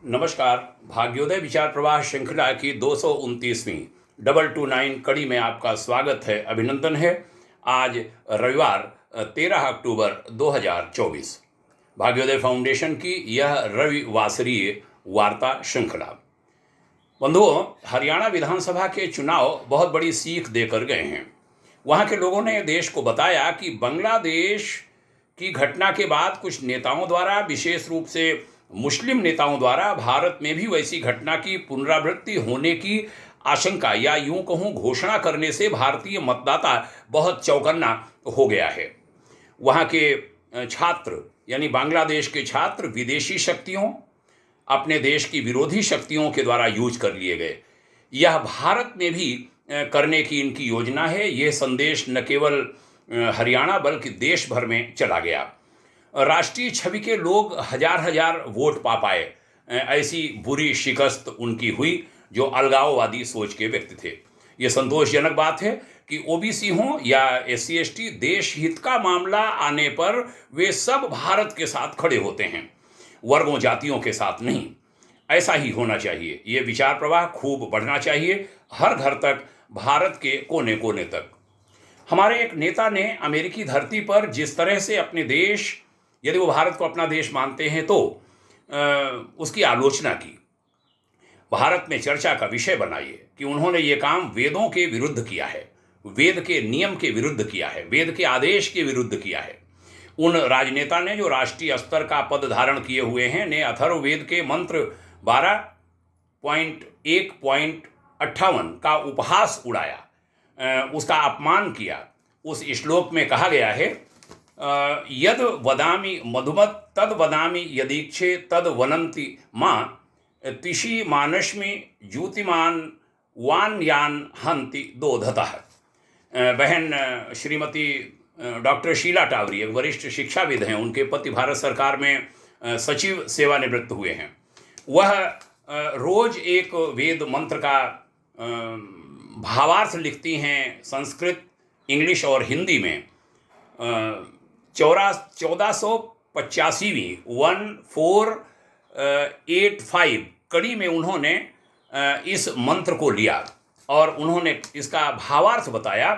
नमस्कार। भाग्योदय विचार प्रवाह श्रृंखला की 229वीं 229 कड़ी में आपका स्वागत है, अभिनंदन है। आज रविवार 13 अक्टूबर 2024 भाग्योदय फाउंडेशन की यह रविवासरीय वार्ता श्रृंखला। बंधुओं, हरियाणा विधानसभा के चुनाव बहुत बड़ी सीख देकर गए हैं। वहाँ के लोगों ने देश को बताया कि बांग्लादेश की घटना के बाद कुछ नेताओं द्वारा, विशेष रूप से मुस्लिम नेताओं द्वारा, भारत में भी वैसी घटना की पुनरावृत्ति होने की आशंका या यूं कहूं घोषणा करने से भारतीय मतदाता बहुत चौकन्ना हो गया है। वहाँ के छात्र यानी बांग्लादेश के छात्र विदेशी शक्तियों, अपने देश की विरोधी शक्तियों के द्वारा यूज कर लिए गए। यह भारत में भी करने की इनकी योजना है। यह संदेश न केवल हरियाणा बल्कि देश भर में चला गया। राष्ट्रीय छवि के लोग हजार हजार वोट पा पाए, ऐसी बुरी शिकस्त उनकी हुई जो अलगाववादी सोच के व्यक्ति थे। ये संतोषजनक बात है कि ओबीसी हों या एससी एसटी, देश हित का मामला आने पर वे सब भारत के साथ खड़े होते हैं, वर्गों जातियों के साथ नहीं। ऐसा ही होना चाहिए। ये विचार प्रवाह खूब बढ़ना चाहिए, हर घर तक, भारत के कोने कोने तक। हमारे एक नेता ने अमेरिकी धरती पर जिस तरह से अपने देश, यदि वो भारत को अपना देश मानते हैं तो उसकी आलोचना की, भारत में चर्चा का विषय बनाइए कि उन्होंने ये काम वेदों के विरुद्ध किया है, वेद के नियम के विरुद्ध किया है, वेद के आदेश के विरुद्ध किया है। उन राजनेता ने जो राष्ट्रीय स्तर का पद धारण किए हुए हैं ने अथर्ववेद के मंत्र 12.1.58 का उपहास उड़ाया, उसका अपमान किया। उस श्लोक में कहा गया है, यद वदामि मधुमत तद वदामि यदीक्षे तद वनंति मां तिषि मानश्मि ज्योतिमान वान यान हंति दोधतः। बहन श्रीमती डॉक्टर शीला टावरी एक वरिष्ठ शिक्षाविद हैं। उनके पति भारत सरकार में सचिव सेवानिवृत्त हुए हैं। वह रोज एक वेद मंत्र का भावार्थ लिखती हैं, संस्कृत, इंग्लिश और हिंदी में। 1485वीं 1485 कड़ी में उन्होंने इस मंत्र को लिया और उन्होंने इसका भावार्थ बताया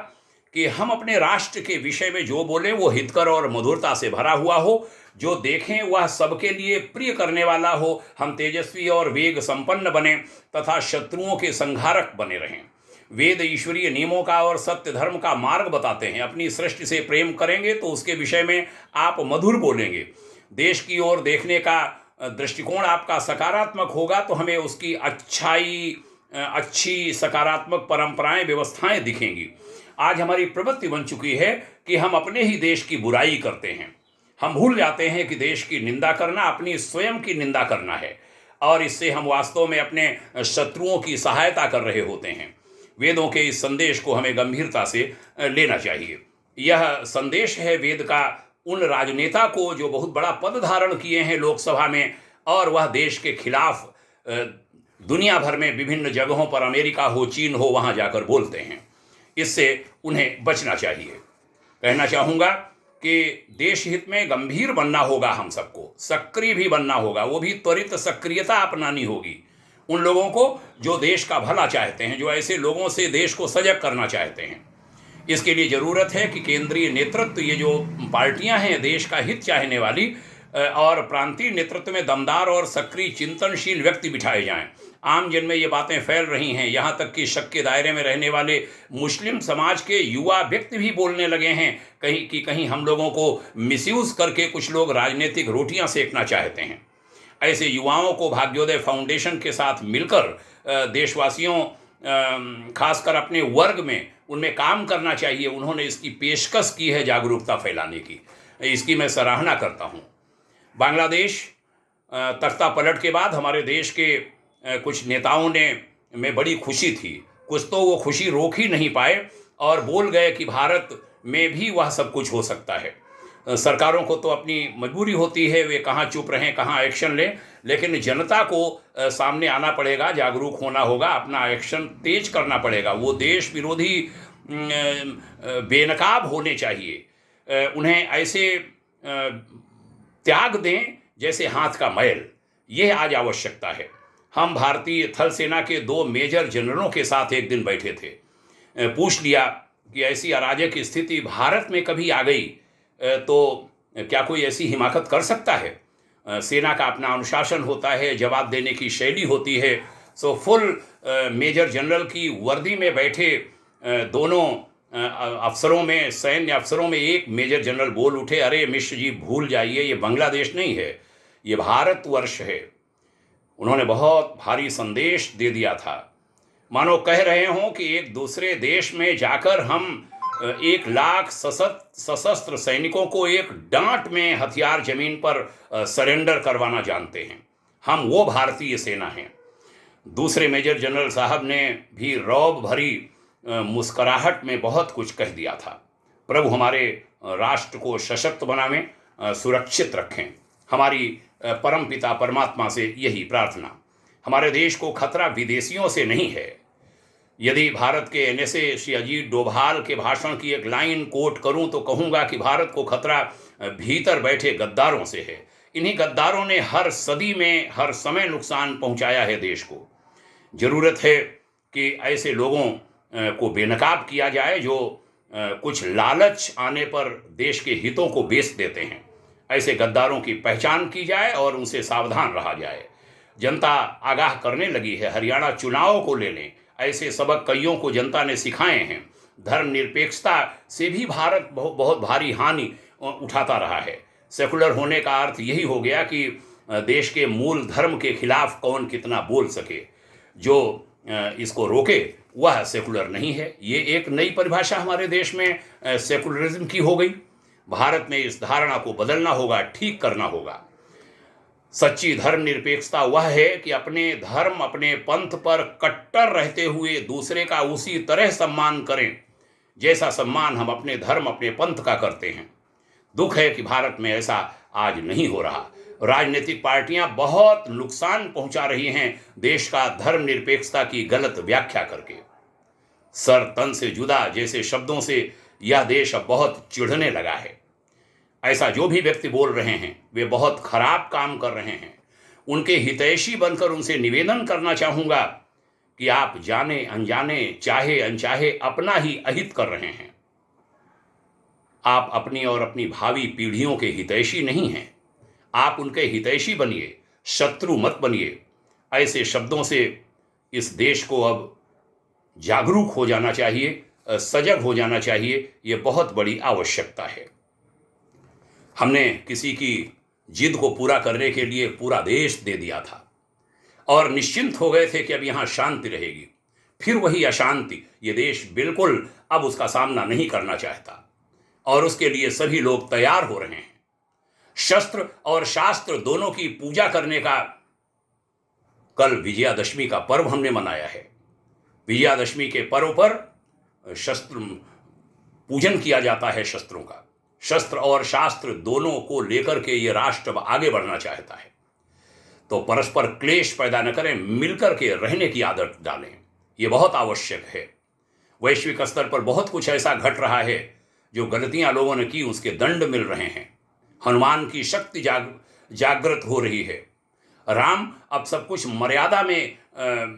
कि हम अपने राष्ट्र के विषय में जो बोलें वो हितकर और मधुरता से भरा हुआ हो, जो देखें वह सबके लिए प्रिय करने वाला हो। हम तेजस्वी और वेग संपन्न बने तथा शत्रुओं के संहारक बने रहें। वेद ईश्वरीय नियमों का और सत्य धर्म का मार्ग बताते हैं। अपनी सृष्टि से प्रेम करेंगे तो उसके विषय में आप मधुर बोलेंगे। देश की ओर देखने का दृष्टिकोण आपका सकारात्मक होगा तो हमें उसकी अच्छी सकारात्मक परंपराएं, व्यवस्थाएं दिखेंगी। आज हमारी प्रवृत्ति बन चुकी है कि हम अपने ही देश की बुराई करते हैं। हम भूल जाते हैं कि देश की निंदा करना अपनी स्वयं की निंदा करना है और इससे हम वास्तव में अपने शत्रुओं की सहायता कर रहे होते हैं। वेदों के इस संदेश को हमें गंभीरता से लेना चाहिए। यह संदेश है वेद का उन राजनेता को जो बहुत बड़ा पद धारण किए हैं लोकसभा में और वह देश के खिलाफ दुनिया भर में विभिन्न जगहों पर, अमेरिका हो, चीन हो, वहाँ जाकर बोलते हैं। इससे उन्हें बचना चाहिए। कहना चाहूँगा कि देश हित में गंभीर बनना होगा, हम सबको सक्रिय भी बनना होगा, वो भी त्वरित सक्रियता अपनानी होगी। उन लोगों को जो देश का भला चाहते हैं, जो ऐसे लोगों से देश को सजग करना चाहते हैं। इसके लिए ज़रूरत है कि केंद्रीय नेतृत्व, ये जो पार्टियां हैं देश का हित चाहने वाली, और प्रांतीय नेतृत्व में दमदार और सक्रिय चिंतनशील व्यक्ति बिठाए जाएं। आम जन में ये बातें फैल रही हैं, यहाँ तक कि शक के दायरे में रहने वाले मुस्लिम समाज के युवा व्यक्ति भी बोलने लगे हैं कहीं हम लोगों को मिसयूज करके कुछ लोग राजनीतिक रोटियां सेकना चाहते हैं। ऐसे युवाओं को भाग्योदय फाउंडेशन के साथ मिलकर देशवासियों, खासकर अपने वर्ग में, उनमें काम करना चाहिए। उन्होंने इसकी पेशकश की है जागरूकता फैलाने की, इसकी मैं सराहना करता हूँ। बांग्लादेश तख्ता पलट के बाद हमारे देश के कुछ नेताओं में बड़ी खुशी थी। कुछ तो वो खुशी रोक ही नहीं पाए और बोल गए कि भारत में भी वह सब कुछ हो सकता है। सरकारों को तो अपनी मजबूरी होती है, वे कहाँ चुप रहें, कहाँ एक्शन लें, लेकिन जनता को सामने आना पड़ेगा, जागरूक होना होगा, अपना एक्शन तेज करना पड़ेगा। वो देश विरोधी बेनकाब होने चाहिए। उन्हें ऐसे त्याग दें जैसे हाथ का मैल, यह आज आवश्यकता है। हम भारतीय थल सेना के 2 मेजर जनरलों के साथ एक दिन बैठे थे। पूछ लिया कि ऐसी अराजक स्थिति भारत में कभी आ गई तो क्या कोई ऐसी हिमाकत कर सकता है? सेना का अपना अनुशासन होता है, जवाब देने की शैली होती है। सो फुल मेजर जनरल की वर्दी में बैठे दोनों अफसरों में, सैन्य अफसरों में एक मेजर जनरल बोल उठे, अरे मिश्र जी भूल जाइए, ये बांग्लादेश नहीं है, ये भारतवर्ष है। उन्होंने बहुत भारी संदेश दे दिया था, मानो कह रहे हों कि एक दूसरे देश में जाकर हम 1 लाख सशस्त्र सैनिकों को एक डांट में हथियार जमीन पर सरेंडर करवाना जानते हैं। हम वो भारतीय सेना हैं। दूसरे मेजर जनरल साहब ने भी रौब भरी मुस्कुराहट में बहुत कुछ कह दिया था। प्रभु हमारे राष्ट्र को सशक्त बनावें, सुरक्षित रखें। हमारी परम पिता परमात्मा से यही प्रार्थना। हमारे देश को खतरा विदेशियों से नहीं है। यदि भारत के NSA श्री अजीत डोभाल के भाषण की एक लाइन कोट करूं तो कहूंगा कि भारत को खतरा भीतर बैठे गद्दारों से है। इन्हीं गद्दारों ने हर सदी में हर समय नुकसान पहुंचाया है देश को। जरूरत है कि ऐसे लोगों को बेनकाब किया जाए जो कुछ लालच आने पर देश के हितों को बेच देते हैं। ऐसे गद्दारों की पहचान की जाए और उनसे सावधान रहा जाए। जनता आगाह करने लगी है। हरियाणा चुनाव को ले लें, ऐसे सबक कईयों को जनता ने सिखाए हैं। धर्मनिरपेक्षता से भी भारत बहुत भारी हानि उठाता रहा है। सेकुलर होने का अर्थ यही हो गया कि देश के मूल धर्म के खिलाफ कौन कितना बोल सके। जो इसको रोके वह सेकुलर नहीं है। ये एक नई परिभाषा हमारे देश में सेकुलरिज्म की हो गई। भारत में इस धारणा को बदलना होगा, ठीक करना होगा। सच्ची धर्मनिरपेक्षता वह है कि अपने धर्म, अपने पंथ पर कट्टर रहते हुए दूसरे का उसी तरह सम्मान करें जैसा सम्मान हम अपने धर्म, अपने पंथ का करते हैं। दुख है कि भारत में ऐसा आज नहीं हो रहा। राजनीतिक पार्टियां बहुत नुकसान पहुंचा रही हैं देश का धर्मनिरपेक्षता की गलत व्याख्या करके। सर तन से जुदा जैसे शब्दों से यह देश अब बहुत चिढ़ने लगा है। ऐसा जो भी व्यक्ति बोल रहे हैं वे बहुत खराब काम कर रहे हैं। उनके हितैषी बनकर उनसे निवेदन करना चाहूँगा कि आप जाने अनजाने, चाहे अनचाहे अपना ही अहित कर रहे हैं। आप अपनी और अपनी भावी पीढ़ियों के हितैषी नहीं हैं। आप उनके हितैषी बनिए, शत्रु मत बनिए। ऐसे शब्दों से इस देश को अब जागरूक हो जाना चाहिए, सजग हो जाना चाहिए। ये बहुत बड़ी आवश्यकता है। हमने किसी की जिद को पूरा करने के लिए पूरा देश दे दिया था और निश्चिंत हो गए थे कि अब यहाँ शांति रहेगी। फिर वही अशांति, ये देश बिल्कुल अब उसका सामना नहीं करना चाहता और उसके लिए सभी लोग तैयार हो रहे हैं। शस्त्र और शास्त्र दोनों की पूजा करने का कल विजयादशमी का पर्व हमने मनाया है। विजयादशमी के पर्व पर शस्त्र पूजन किया जाता है। शस्त्रों का, शस्त्र और शास्त्र दोनों को लेकर के ये राष्ट्र आगे बढ़ना चाहता है। तो परस्पर क्लेश पैदा न करें, मिलकर के रहने की आदत डालें। ये बहुत आवश्यक है। वैश्विक स्तर पर बहुत कुछ ऐसा घट रहा है, जो गलतियां लोगों ने की उसके दंड मिल रहे हैं। हनुमान की शक्ति जागृत हो रही है। राम अब सब कुछ मर्यादा में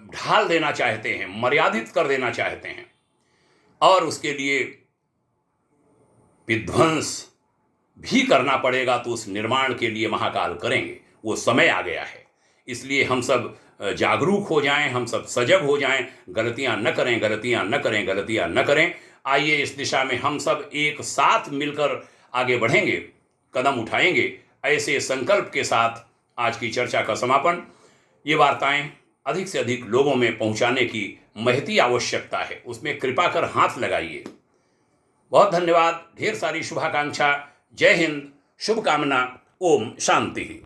ढाल देना चाहते हैं, मर्यादित कर देना चाहते हैं और उसके लिए विध्वंस भी करना पड़ेगा। तो उस निर्माण के लिए महाकाल करेंगे, वो समय आ गया है। इसलिए हम सब जागरूक हो जाएं, हम सब सजग हो जाएं। गलतियां न करें, गलतियां न करें, गलतियां न करें। आइए इस दिशा में हम सब एक साथ मिलकर आगे बढ़ेंगे, कदम उठाएंगे। ऐसे संकल्प के साथ आज की चर्चा का समापन। ये वार्ताएं अधिक से अधिक लोगों में पहुंचाने की महती आवश्यकता है, उसमें कृपा कर हाथ लगाइए। बहुत धन्यवाद, ढेर सारी शुभाकांक्षा। जय हिंद, शुभकामना। ओम शांति।